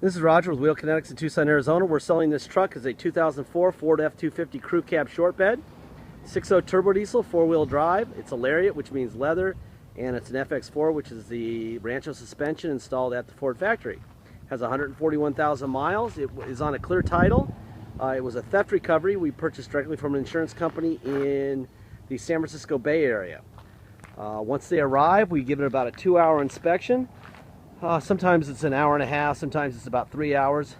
This is Roger with Wheel Kinetics in Tucson, Arizona. We're selling this truck as a 2004 Ford F250 crew cab short bed, 6.0 turbo diesel, four-wheel drive. It's a Lariat, which means leather, and it's an FX4, which is the Rancho suspension installed at the Ford factory. Has 141,000 miles. It is on a clear title. It was a theft recovery we purchased directly from an insurance company in the San Francisco Bay Area. Once they arrive, we give it about a 2-hour inspection. Sometimes it's an hour and a half, sometimes it's about 3 hours.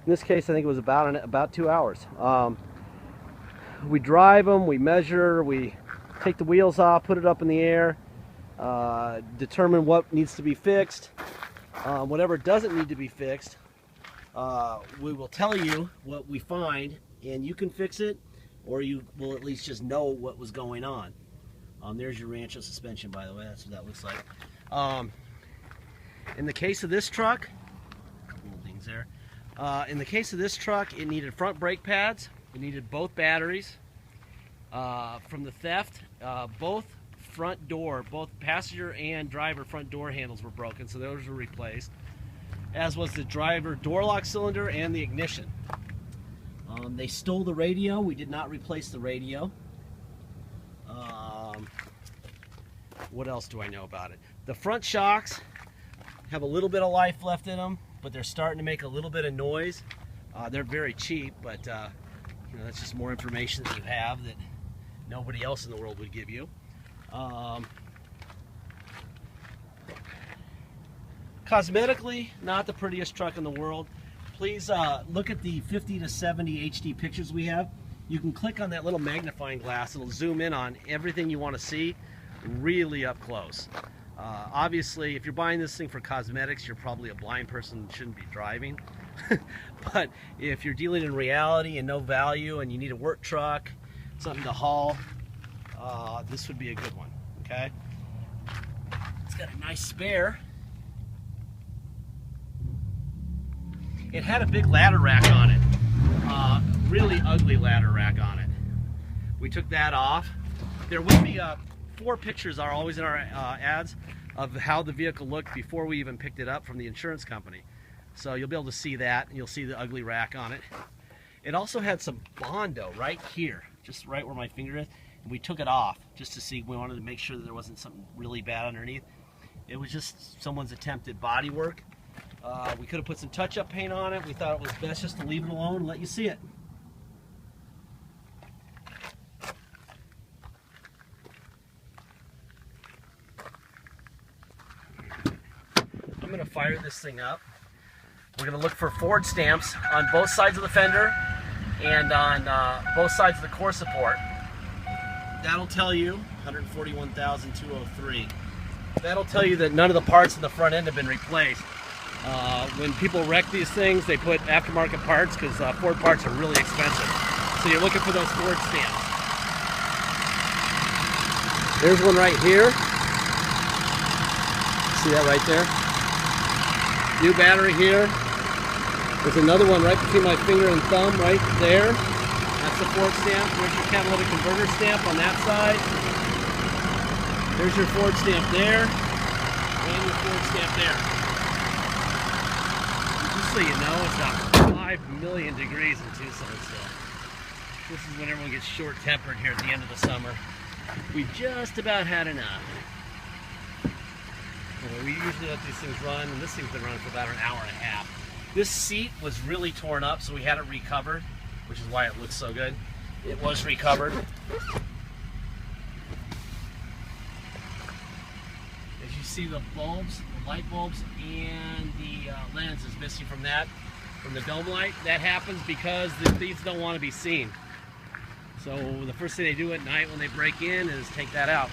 In this case, I think it was about 2 hours. We drive them, we measure, we take the wheels off, put it up in the air, determine what needs to be fixed. Whatever doesn't need to be fixed, we will tell you what we find, and you can fix it, or you will at least just know what was going on. There's your Rancho suspension, by the way. That's what that looks like. In the case of this truck, it needed front brake pads. It needed both batteries. From the theft, both passenger and driver front door handles were broken, so those were replaced, as was the driver door lock cylinder and the ignition. They stole the radio. We did not replace the radio. What else do I know about it? The front shocks have a little bit of life left in them, but they're starting to make a little bit of noise. They're very cheap, but you know, that's just more information that you have that nobody else in the world would give you. Cosmetically, not the prettiest truck in the world. Please look at the 50 to 70 HD pictures we have. You can click on that little magnifying glass. It'll zoom in on everything you want to see really up close. Obviously, if you're buying this thing for cosmetics, you're probably a blind person and shouldn't be driving. But if you're dealing in reality and no value and you need a work truck, something to haul, this would be a good one, okay? It's got a nice spare. It had a big ladder rack on it, really ugly ladder rack on it. We took that off. There will be 4 pictures are always in our ads of how the vehicle looked before we even picked it up from the insurance company. So you'll be able to see that, and you'll see the ugly rack on it. It also had some Bondo right here, just right where my finger is, and we took it off just to see. We wanted to make sure that there wasn't something really bad underneath. It was just someone's attempted body work. We could have put some touch-up paint on it. We thought it was best just to leave it alone and let you see it. I'm going to fire this thing up. We're going to look for Ford stamps on both sides of the fender and on both sides of the core support. That'll tell you 141,203. That'll tell you that none of the parts in the front end have been replaced. When people wreck these things, they put aftermarket parts because Ford parts are really expensive. So you're looking for those Ford stamps. There's one right here. See that right there? New battery here. There's another one right between my finger and thumb right there. That's the Ford stamp. There's your catalytic converter stamp on that side. There's your Ford stamp there. And your Ford stamp there. Just so you know, it's about 5 million degrees in Tucson still. This is when everyone gets short-tempered here at the end of the summer. We just about had enough. We usually let these things run, and this thing's been running for about an hour and a half. This seat was really torn up, so we had it recovered, which is why it looks so good. It was recovered. As you see, the bulbs, the light bulbs, and the lens is missing from the dome light. That happens because the thieves don't want to be seen. So the first thing they do at night when they break in is take that out.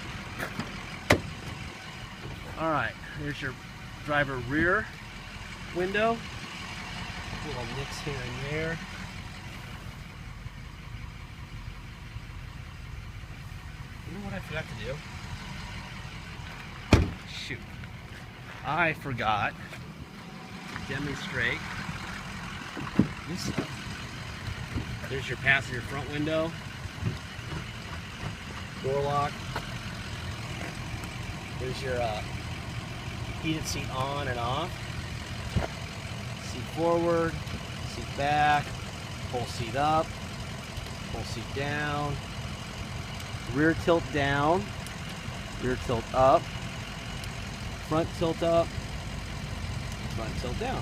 All right, here's your driver rear window. Little nicks here and there. You know what I forgot to do? Shoot. I forgot to demonstrate this stuff. There's your passenger front window. Door lock. There's your heated seat on and off. See forward, seat back, pull seat up, pull seat down, rear tilt down, rear tilt up, front tilt up, front tilt down.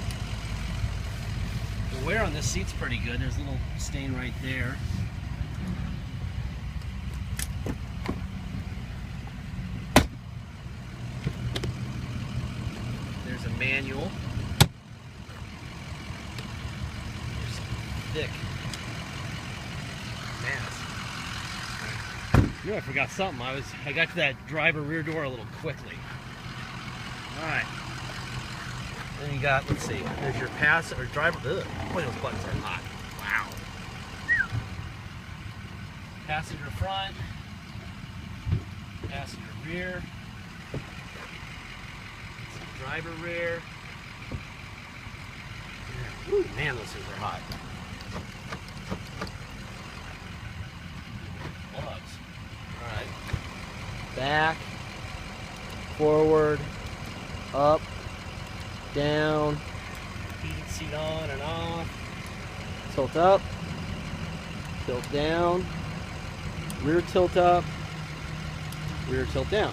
The wear on this seat's pretty good. There's a little stain right there. There's a manual. There's thick mass. You know, I forgot something. I got to that driver rear door a little quickly. All right. Then you got, let's see, there's your pass or driver. Ugh, boy, those buttons are hot. Wow. Passenger front, passenger rear, driver rear. Ooh, man, those things are hot. Gloves. All right. Back, forward, up, down, heated seat on and off, tilt up, tilt down, rear tilt up, rear tilt down.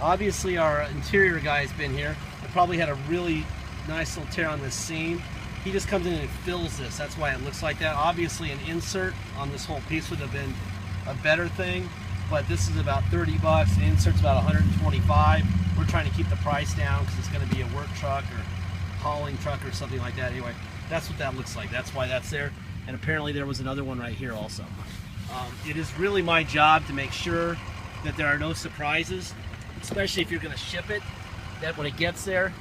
Obviously our interior guy's been here. I probably had a really nice little tear on this seam. He just comes in and fills this. That's why it looks like that. Obviously an insert on this whole piece would have been a better thing, but this is about 30 bucks. The insert's about 125. We're trying to keep the price down because it's going to be a work truck or hauling truck or something like that. Anyway, that's what that looks like. That's why that's there. And apparently there was another one right here also. It is really my job to make sure that there are no surprises, especially if you're going to ship it, that when it gets there,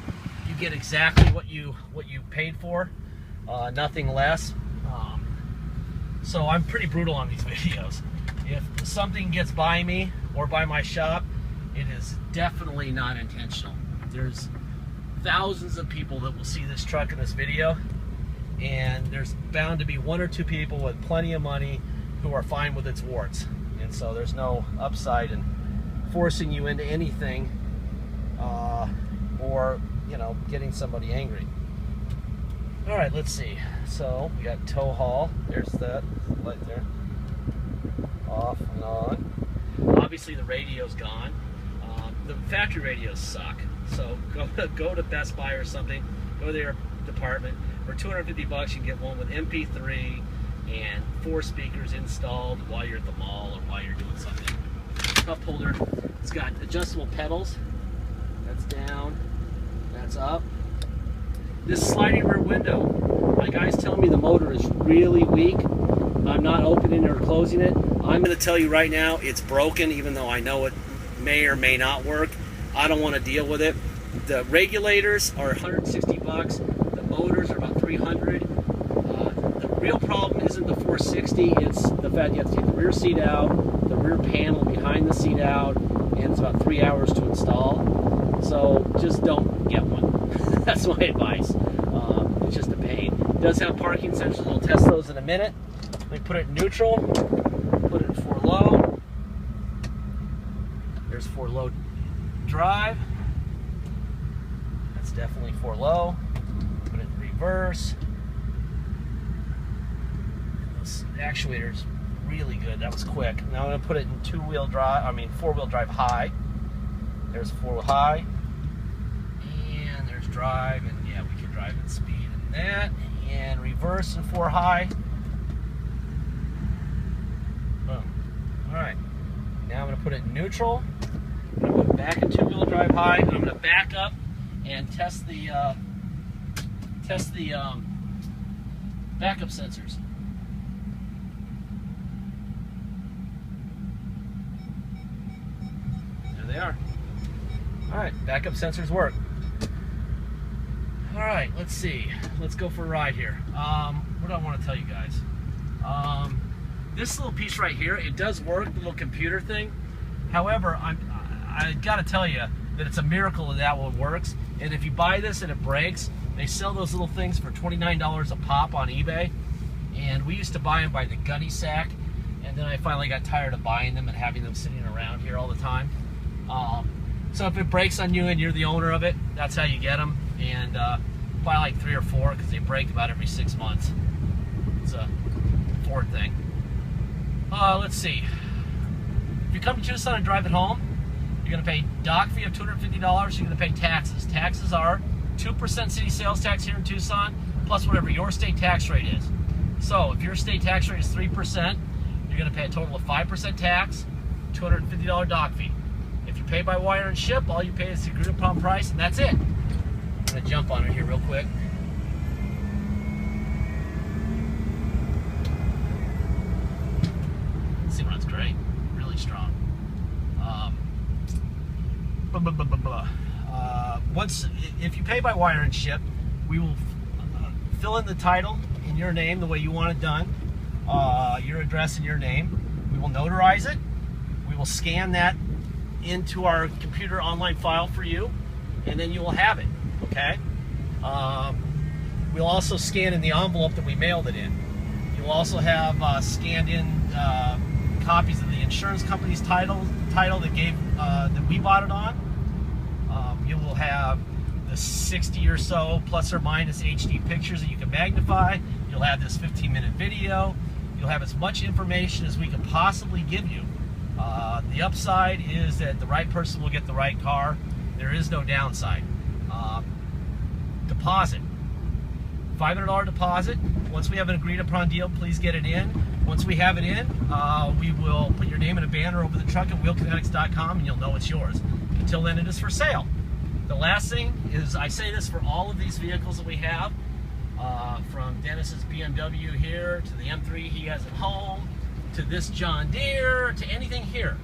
you get exactly what you paid for, nothing less. So I'm pretty brutal on these videos. If something gets by me or by my shop, it is definitely not intentional. There's thousands of people that will see this truck in this video, and there's bound to be one or two people with plenty of money who are fine with its warts. And so there's no upside in forcing you into anything or, you know, getting somebody angry. All right, let's see. So we got tow haul. There's that light there. Off and on. Obviously the radio's gone. The factory radios suck. So go to Best Buy or something. Go to their department. For 250 bucks, you can get one with MP3 and 4 speakers installed while you're at the mall or while you're doing something. Cup holder. It's got adjustable pedals. That's down. That's up. This sliding rear window. My guy's telling me the motor is really weak. I'm not opening or closing it. I'm going to tell you right now, it's broken, even though I know it may or may not work. I don't want to deal with it. The regulators are 160 bucks. The motors are about 300. The real problem isn't the 460. It's the fact you have to take the rear seat out, the rear panel behind the seat out, and it's about 3 hours to install. So just don't get one. That's my advice. It's just a pain. It does have parking sensors. We'll test those in a minute. Let me put it in neutral. Put it in 4 low. There's 4 low drive. That's definitely 4 low. Put it in reverse. This actuator's really good. That was quick. Now I'm going to put it in 4-wheel drive high. There's 4 high. And there's drive, and yeah, we can drive at speed in that. And reverse and 4 high. Boom. Alright. Now I'm going to put it in neutral. I'm going to put it back in 2-wheel drive high. And I'm going to back up and test the backup sensors. There they are. Alright, backup sensors work. Alright, let's see. Let's go for a ride here. What do I want to tell you guys? This little piece right here, it does work, the little computer thing. However, I gotta tell you that it's a miracle that one works. And if you buy this and it breaks, they sell those little things for $29 a pop on eBay. And we used to buy them by the gunny sack. And then I finally got tired of buying them and having them sitting around here all the time. So if it breaks on you and you're the owner of it, that's how you get them. And Probably like 3 or 4 because they break about every 6 months. It's a Ford thing. Let's see. If you come to Tucson and drive it home, you're going to pay dock fee of $250. You're going to pay taxes. Taxes are 2% city sales tax here in Tucson, plus whatever your state tax rate is. So if your state tax rate is 3%, you're going to pay a total of 5% tax, $250 dock fee. If you pay by wire and ship, all you pay is the agreed upon price, and that's it. I'm going to jump on it here real quick. This thing runs great, really strong. If you pay by wire and ship, we will fill in the title in your name the way you want it done, your address and your name. We will notarize it. We will scan that into our computer online file for you, and then you will have it, okay? We'll also scan in the envelope that we mailed it in. You'll also have scanned in copies of the insurance company's title that we bought it on. You will have the 60 or so plus or minus HD pictures that you can magnify. You'll have this 15-minute video. You'll have as much information as we can possibly give you. The upside is that the right person will get the right car. There is no downside. Deposit. $500 deposit. Once we have an agreed upon deal, please get it in. Once we have it in, we will put your name in a banner over the truck at wheelkinetics.com and you'll know it's yours. Until then, it is for sale. The last thing is, I say this for all of these vehicles that we have, from Dennis's BMW here, to the M3 he has at home, to this John Deere, to anything here.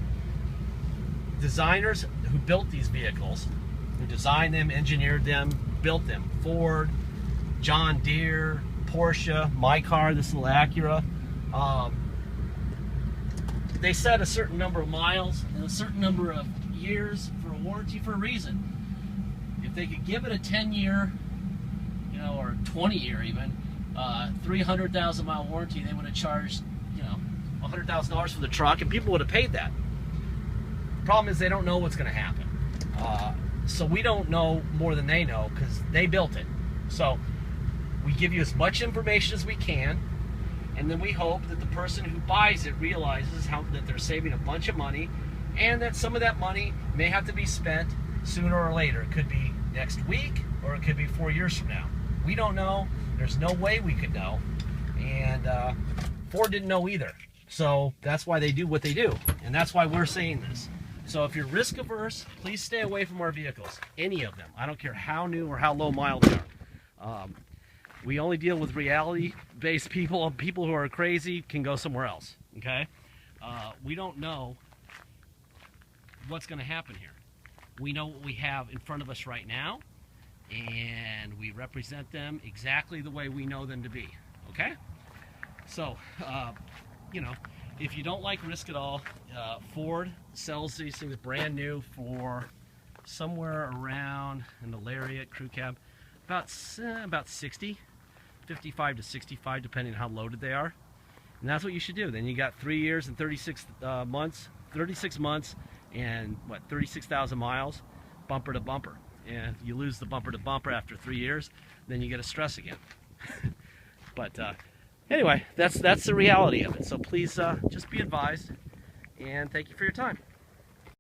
Designers who built these vehicles, who designed them, engineered them, built them, Ford, John Deere, Porsche, my car, this little Acura, they set a certain number of miles and a certain number of years for a warranty for a reason. If they could give it a 10-year, you know, or 20-year even, 300,000 mile warranty, they would have charged, you know, $100,000 for the truck, and people would have paid that. The problem is they don't know what's going to happen. So we don't know more than they know because they built it. So we give you as much information as we can, and then we hope that the person who buys it realizes that they're saving a bunch of money, and that some of that money may have to be spent sooner or later. It could be next week, or it could be 4 years from now. We don't know. There's no way we could know. And Ford didn't know either. So that's why they do what they do. And that's why we're saying this. So if you're risk averse, please stay away from our vehicles. Any of them. I don't care how new or how low mile they are. We only deal with reality-based people. People who are crazy can go somewhere else. Okay? We don't know what's going to happen here. We know what we have in front of us right now, and we represent them exactly the way we know them to be. Okay? So, you know, if you don't like risk at all, Ford sells these things brand new for somewhere around in the lariat crew cab about 60, 55 to 65, depending on how loaded they are. And that's what you should do. Then you got 3 years and 36 months and what, 36,000 miles, bumper to bumper. And if you lose the bumper to bumper after 3 years, then you get a stress again. But anyway, that's the reality of it. So please just be advised, and thank you for your time.